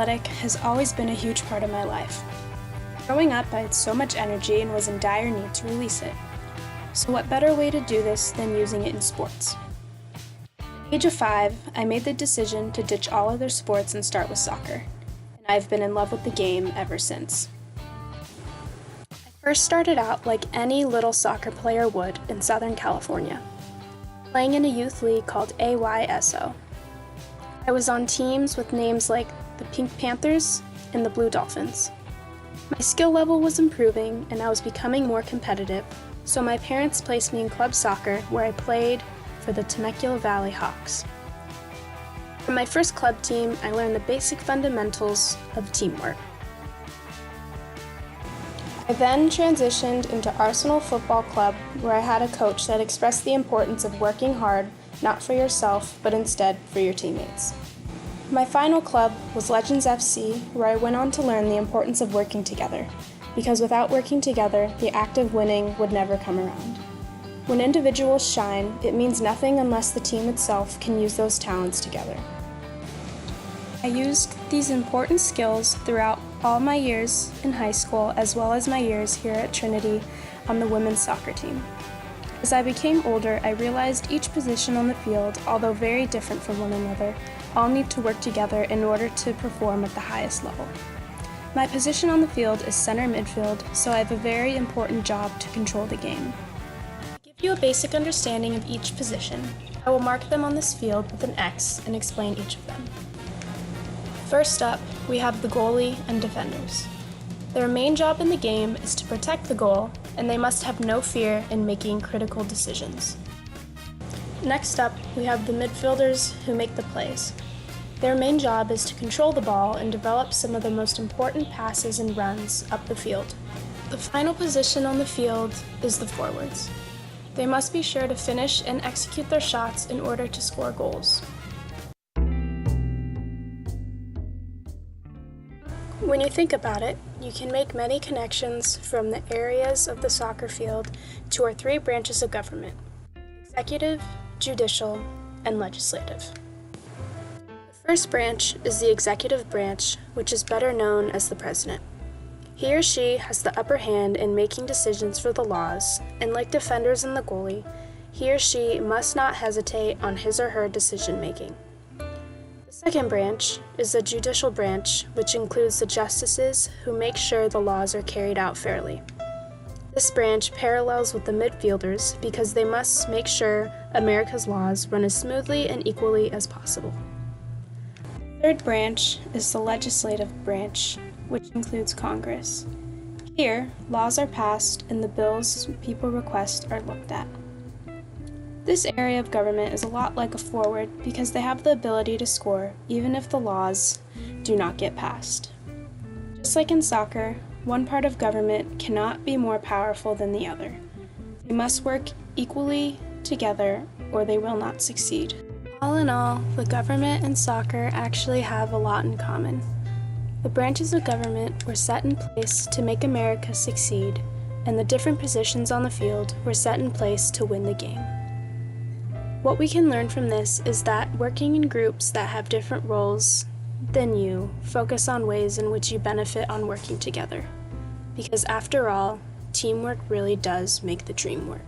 athletic has always been a huge part of my life. Growing up, I had so much energy and was in dire need to release it. So what better way to do this than using it in sports? At the age of 5, I made the decision to ditch all other sports and start with soccer, and I've been in love with the game ever since. I first started out like any little soccer player would in Southern California, playing in a youth league called AYSO. I was on teams with names like the Pink Panthers and the Blue Dolphins. My skill level was improving and I was becoming more competitive, so my parents placed me in club soccer where I played for the Temecula Valley Hawks. From my first club team, I learned the basic fundamentals of teamwork. I then transitioned into Arsenal Football Club, where I had a coach that expressed the importance of working hard, not for yourself, but instead for your teammates. My final club was Legends FC, where I went on to learn the importance of working together, because without working together, the act of winning would never come around. When individuals shine, it means nothing unless the team itself can use those talents together. I used these important skills throughout all my years in high school as well as my years here at Trinity on the women's soccer team. As I became older, I realized each position on the field, although very different from one another, all need to work together in order to perform at the highest level. My position on the field is center midfield, so I have a very important job to control the game. To give you a basic understanding of each position, I will mark them on this field with an X and explain each of them. First up, we have the goalie and defenders. Their main job in the game is to protect the goal, and they must have no fear in making critical decisions. Next up, we have the midfielders who make the plays. Their main job is to control the ball and develop some of the most important passes and runs up the field. The final position on the field is the forwards. They must be sure to finish and execute their shots in order to score goals. When you think about it, you can make many connections from the areas of the soccer field to our 3 branches of government: executive, judicial, and legislative. The first branch is the executive branch, which is better known as the president. He or she has the upper hand in making decisions for the laws, and like defenders and the goalie, he or she must not hesitate on his or her decision making. The second branch is the judicial branch, which includes the justices who make sure the laws are carried out fairly. This branch parallels with the midfielders because they must make sure America's laws run as smoothly and equally as possible. The third branch is the legislative branch, which includes Congress. Here, laws are passed and the bills people request are looked at. This area of government is a lot like a forward because they have the ability to score even if the laws do not get passed. Just like in soccer, one part of government cannot be more powerful than the other. They must work equally together or they will not succeed. All in all, the government and soccer actually have a lot in common. The branches of government were set in place to make America succeed, and the different positions on the field were set in place to win the game. What we can learn from this is that working in groups that have different roles than you focus on ways in which you benefit on working together. Because after all, teamwork really does make the dream work.